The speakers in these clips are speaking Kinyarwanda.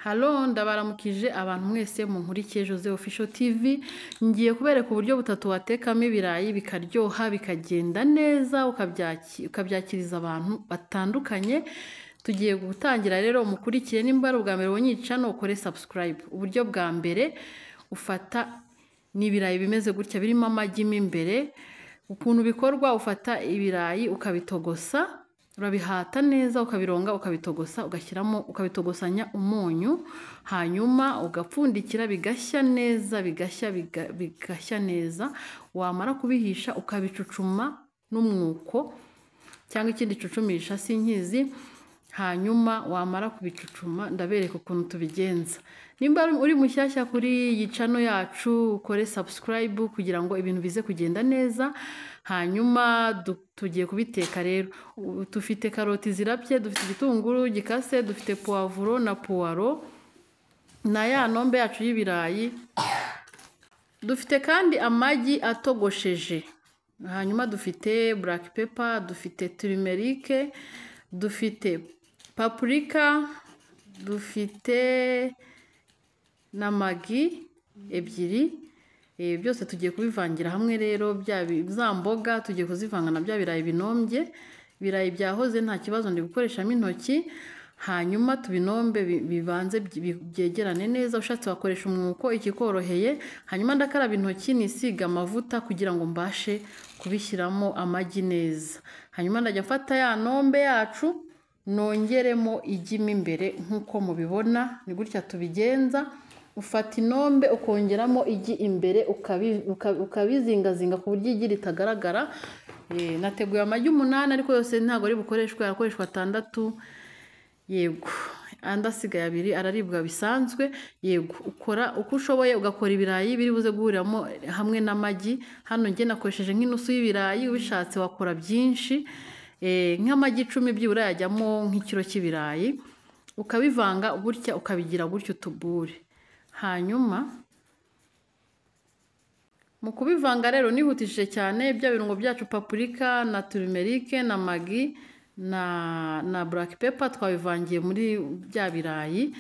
Halo ndabaramukije abantu mwese munkurikiye Jose Official TV ngiye kubereka uburyo butatu watekamo ibirayi bikaryoha bikagenda neza ukabyakiriza abantu batandukanye. Tugiye gutangira rero umukurikire nimba ari ubwa mbere wonyica no ukore subscribe. Uburyo bwa mbere ufata n'ibirayi bimeze gutya birimo amagi imbere. Ukuntu bikorwa ufata ibirayi ukabitogosa, urabihata neza ukabironga ukabitogosa ugashyiramo ukabitogosanya umunyu, hanyuma ugapfundikira bigashya neza bigashya neza. Wamara kubihisha ukabicucuma n'umwuko cyangwa ikindi cucumisha sinkizi. Hanyuma wamara kubicucuma ndabereka ukuntu tubigenza. Nimba uri mushyashya kuri iyi channel yacu ukore subscribe kugira ngo ibintu bize kugenda neza. Hanyuma tugiye kubiteka rero. Dufite karoti zirabye, dufite igitunguru gikase, dufite poivro na poiro na ya nombe yacu y'ibirayi. Dufite kandi amagi atogosheje. Hanyuma dufite black pepper, dufite turmeric, dufite paprika, dufite na magi ebyiri. Byose tugiye kubivangira hamwe rero za mboga tugiye kuzivanga na bya birayi binombye. Ibirayi byahoze nta kibazo ndi gukoreshamo intoki. Hanyuma tubinombe bibanze byegerane neza. Ushatse wakoresha umwuko ikikoroheye. Hanyuma ndakaraba intoki nisiga amavuta kugira ngo mbashe kubishyiramo amagi neza. Hanyuma ndajya mfata ya nombe yacu nongeremo igi imbere nkuko mubibona. Ni gutya tubigenza. Ufata inombe ukongeramo igi imbere ukabizingazinga ku buryo igi ritagaragara. Nateguye amagi 8 ariko yose ntago ari bukoreshwe, arakoreshwa 6. Yego, andasigaye 2 araribwa bisanzwe. Yego, ukora uko ushoboye ugakora ibirayi biri buze guhuriramo hamwe n'amagi. Hano nge nakoresheje nk'inusu y'ibirayi, ubishatse wakora byinshi. Nk'amagi 10 byibura yajyamo nk'ikiro cy'ibirayi. Ukabivanga gutya ukabigira gutyo tubure. Hanyuma mu kubivanga rero nihutishije cyane bya birungo byacu paprika na turmeric na magi na black pepper twabivangiye muri bya birayi.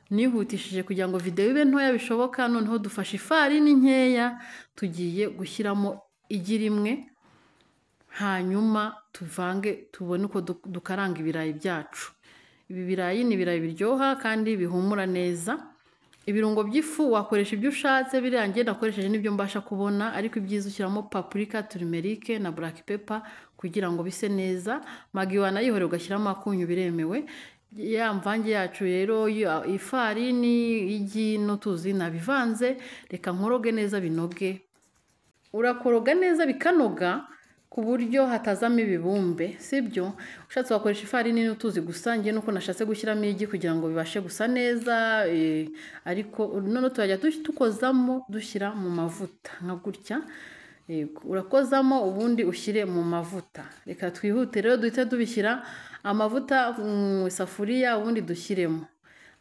Nihutishije kugira ngo video ibe ntoya bishoboka. Noneho dufashe ifarini nkeya tugiye gushyiramo igi rimwe. Hanyuma tuvange tubone uko dukaranga ibirayi byacu. Ibi birayi ni ibirayi biryoha kandi bihumura neza. Ibirungo by'ifu wakoresha ibyo ushatse, birangiye nakoresheje n'ibyo mbasha kubona, ariko ibyiza ushyiramo paprika, turmeric na black pepper kugira ngo bise neza. Magi wanayihore ugashyiramo akunyu biremewe. Ya mvange yacu rero ifarini, igi n'utuzi nabivanze. Reka nkoroge neza binoge. Urakoroga neza bikanoga ku buryo hatazamo ibibumbe, sibyo? Ushatse wakoresha ifarini n'utuzi gusa, ngiye nuko nashatse gushyiramo igi kugira ngo bibashe gusa neza. Ariko none turajya tukozamo dushyira mu mavuta nka gutya. Yego, urakozamo ubundi ushyire mu mavuta. Reka twihute rero duhite dubishyira amavuta mu isafuriya ubundi dushyiremo.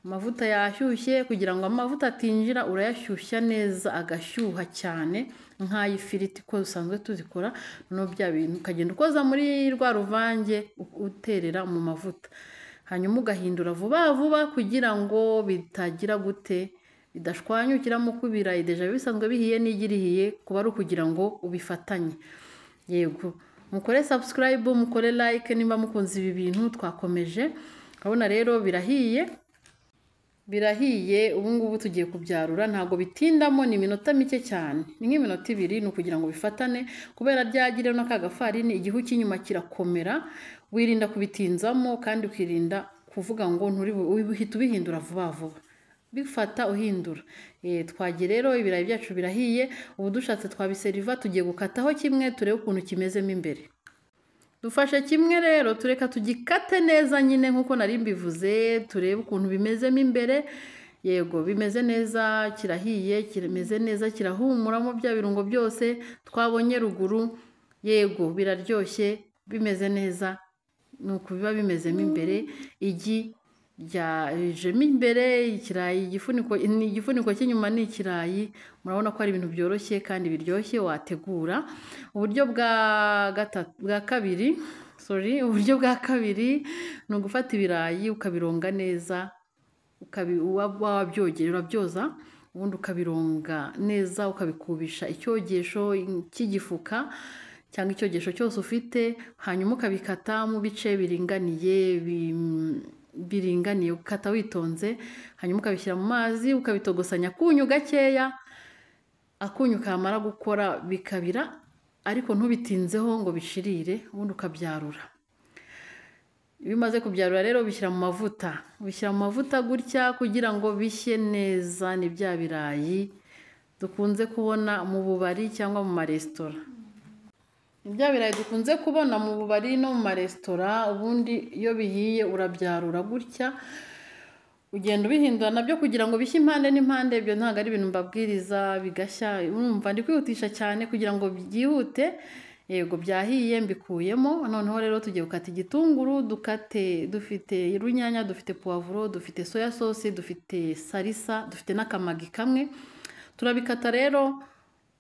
Amavuta yashyushye kugira ngo amavuta atinjira urayashyushya neza agashyuha cyane nk'ay'ifiriti ko usanzwe tuzikora. No bya bintu ukagenda ukoza muri rwa ruvange uterera mu mavuta. Hanyuma ugahindura vuba vuba kugira ngo bitagira gute bidashwanyukiramo kubirayi deja bisanzwe bihiye n'igirihiye kuba ari kugira ngo ubifatanye. Yego, mukore subscribe, mukore like nimba mukunze ibi bintu twakomeje. Urabona rero birahiye ubu ngubu tugiye kubyarura. Ntago bitindamo, ni iminota mike cyane, ni nk'iminota 2 no kugira ngo bifatane kubera ryagire no kagafarini igihu cy'inyuma kirakomera. Wirinda kubitinzamo kandi ukirinda kuvuga ngo nturi uhita ubihindura vuba vuba. Bifata uhindura. Twagiye rero ibirayi byacu birahiye. Ubu dushatse twabiseriva tugiye gukataho kimwe turebe ukuntu kimezemo imbere. Dufashe kimwe rero tureka tugikate neza nyine nkuko nari mbivuze, turebe ukuntu bimezemo imbere. Yego, bimeze neza, kirahiye, kimeze neza, kirahumuramo bya birungo byose twabonye ruguru. Yego, biraryoshye, bimeze neza. Nuko biba bimezemo imbere. Igi jemo imbere, ikirayi igifuniko cy'inyuma ni ikirayi. Murabona ko ari ibintu byoroshye kandi biryoshye wategura. Uburyo bwa kabiri ni ugufata ibirayi ukabironga neza wabyogera urabyoza ubundi ukabironga neza ukabikubisha icyogesho cy'igifuka cyangwa icyogesho cyose ufite, hanyuma ukabikata mu bice biringaniye ukata witonze, hanyuma ukabishyira mu mazi ukabitogosanya akunyu gakeya, akunyu kamara gukora bikabira ariko ntubitinzeho ngo bishirire, ubundi ukabyarura. Iyo umaze kubyarura rero ubishyira mu mavuta gutya kugira ngo bishye neza. Ni bya birayi dukunze kubona mu bubari cyangwa mu maresitora. Bya birayi dukunze kubona mu bubari no mu maresitora, ubundi iyo bihiye urabyarura gutya ugenda ubihindura nabyo kugira ngo bishye impande n'impande. Ibyo ntabwo ari ibintu mbabwiriza bigashya, urumva ndi kwihutisha cyane kugira ngo byihute. Yego byahiye mbikuyemo. Noneho rero tugiye gukata igitunguru, dufite urunyanya, dufite puwavuro, dufite soya sauce, dufite salisa, dufite n'akamagi kamwe. Turabikata rero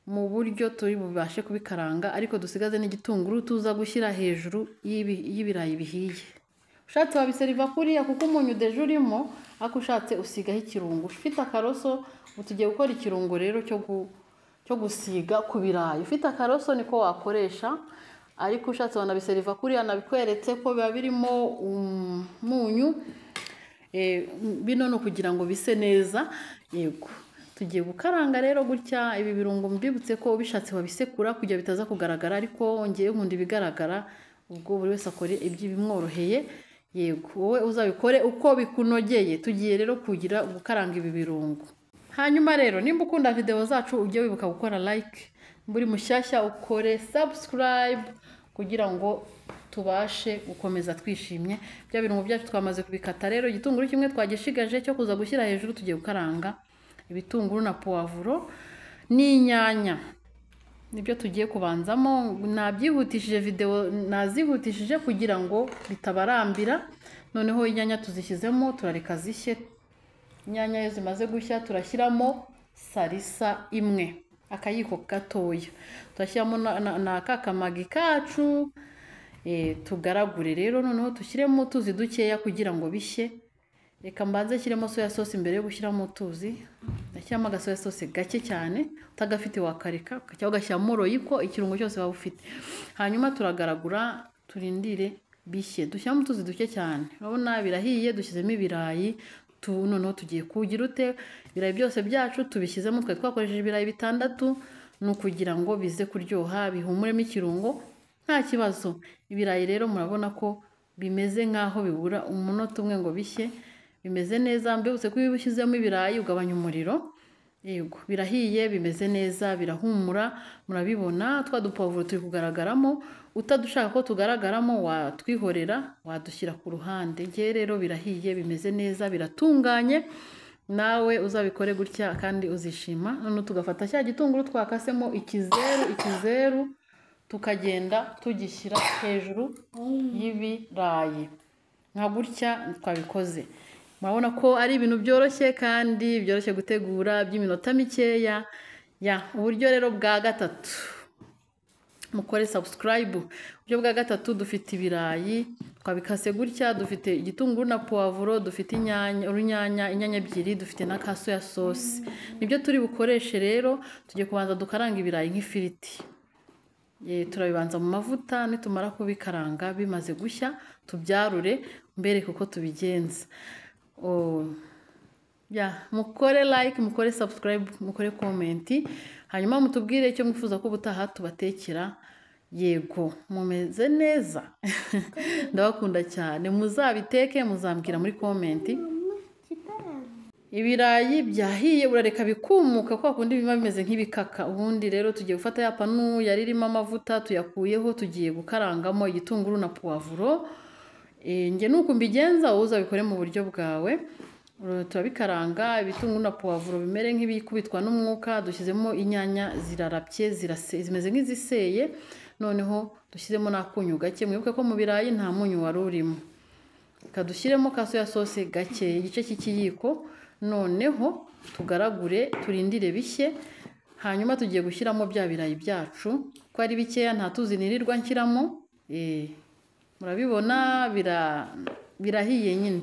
mu buryo turi bubashe kubikaranga, ariko dusigaze n'igitunguru tuza gushyira hejuru y'ibirayi bihiye. Ushatse wabiseriva kuriya kuko umunyu deje urimo, ariko ushatse usigaho ikirungo. Ufite akaroso, tugiye gukora ikirungo rero cyo gusiga ku birayi. Ufite akaroso niko wakoresha, ariko ushatse wanabiseriva kuriya nabikweretse ko biba birimo umunyu. Bino no kugira ngo bise neza. Yego tugiye gukaranga rero gutya. Ibi birungo mbibutse ko ubishatse wabisekura kugira bitaza kugaragara, ariko ngiye nkunda ibigaragara, ubwo buri wese akore ibimworoheye. Yego wowe uzabikore uko bikunogeye. Tugiye rero gukaranga ibi birungo. Hanyuma rero nimba ukunda video zacu ujye wibuka gukora like, muri mushyashya ukore subscribe kugira ngo tubashe gukomeza twishimye. Bya birungo byacu twamaze kubikata rero, igitunguru kimwe twagishigaje cyo kuza gushyira hejuru. Tugiye gukaranga ibitunguru na puwavuro n'inyanya, nibyo tugiye kubanzamo. Nabyihutishije video, nazihutishije kugira ngo bitabarambira. Noneho inyanya tuzishyizemo turareka zishye. Inyanya iyo zimaze gushya turashyiramo salisa imwe, akayiko gatoya. Turashyiramo na kakamagi kacu, tugaragure rero. Noneho dushyiremo utuzi dukeya kugira ngo bishye. Reka mbanze shyiremo soya sauce mbere yo gushyiramo utuzi. Ndashyiramo agasoya sauce gake cyane, utagafite wakareka cyangwa ugashyiramo royiko, ikirungo cyose waba ufite. Hanyuma turagaragura turindire bishye. Dushyiramo utuzi duke cyane. Urabona birahiye, dushyizemo ibirayi. Noneho tugiye kugira ute ibirayi byose byacu tubishyizemo. Twari twakoresheje ibirayi 6, ni ukugira ngo bize kuryoha, bihumuremo ikirungo nta kibazo. Ibirayi rero murabona ko bimeze nkaho bibura umunota umwe ngo bishye. Bimeze neza. Mbibutse ko iyo ubishyizemo ibirayi ugabanya umuriro. Yego birahiye, bimeze neza, birahumura. Murabibona twa dupavuro turi kugaragaramo. Utadushaka ko tugaragaramo watwihorera, wadushyira ku ruhande. Ngiye rero birahiye, bimeze neza, biratunganye. Nawe uzabikore gutya kandi uzishima. None tugafata cya gitunguru twakasemo ikizeru tukagenda tugishyira hejuru y'ibirayi nka gutya twabikoze. Murabona ko ari ibintu byoroshye kandi byoroshye gutegura, by'iminota mikeya. Uburyo rero bwa gatatu, mukore subscribe. Uburyo bwa gatatu, dufite ibirayi twabikase gutya, dufite igitunguru na puwavuro, dufite urunyanya, inyanya ebyiri, dufite na ka soya sauce. Nibyo turi bukoreshe rero. Tugiye kubanza dukaranga ibirayi nk'ifiriti. Turabibanza mu mavuta, nitumara kubikaranga bimaze gushya tubyarure mbereke uko tubigenza. Mukore like, mukore subscribe, mukore comment, hanyuma mutubwire icyo mwifuza ko ubutaha tubatekera. Yego mumeze neza. Ndabakunda cyane, muzabiteke muzambwira muri comment. Ibirayi byahiye urareka bikumuka kwa kundi biba bimeze nk'ibikaka. Ubundi rero tugiye gufata ya panu yaririmo amavuta tuyakuyeho, tugiye gukarangamo igitunguru na puwavuro. Nge nuko mbigenza, wowe uzabikore mu buryo bwawe. Turabikaranga ibitunguru na puwavuro bimere nk'ibikubitwa n'umwuka. Dushyizemo inyanya zirarabye, zimeze nk'iziseye. Noneho dushyizemo n'akunyu gake. Mwibuke ko mu birayi nta munyu wari urimo. Dushyiremo ka soya sauce gake, igice cy'ikiyiko. Noneho tugaragure turindire bishye. Hanyuma tugiye gushyiramo bya birayi byacu. Ko ari bikeya nta tuzi nirirwa nshyiramo. Murabibona birahiye nyine.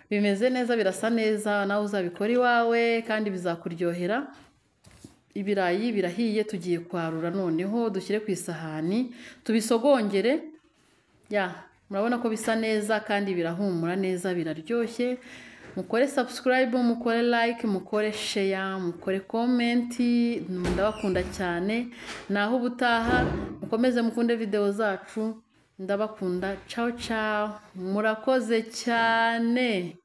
bimeze neza, birasa neza, nawe uzabikora iwawe kandi bizakuryohera. Ibirayi birahiye, tugiye kwarura noneho dushyire ku isahani tubisogongere. Murabona ko bisa neza kandi birahumura neza, biraryoshye. Mukore subscribe, mukore like, mukore share, mukore comment. Ndabakunda cyane, naho ubutaha mukomeze mukunde video zacu. Ndabakunda, ciao ciao, murakoze cyane.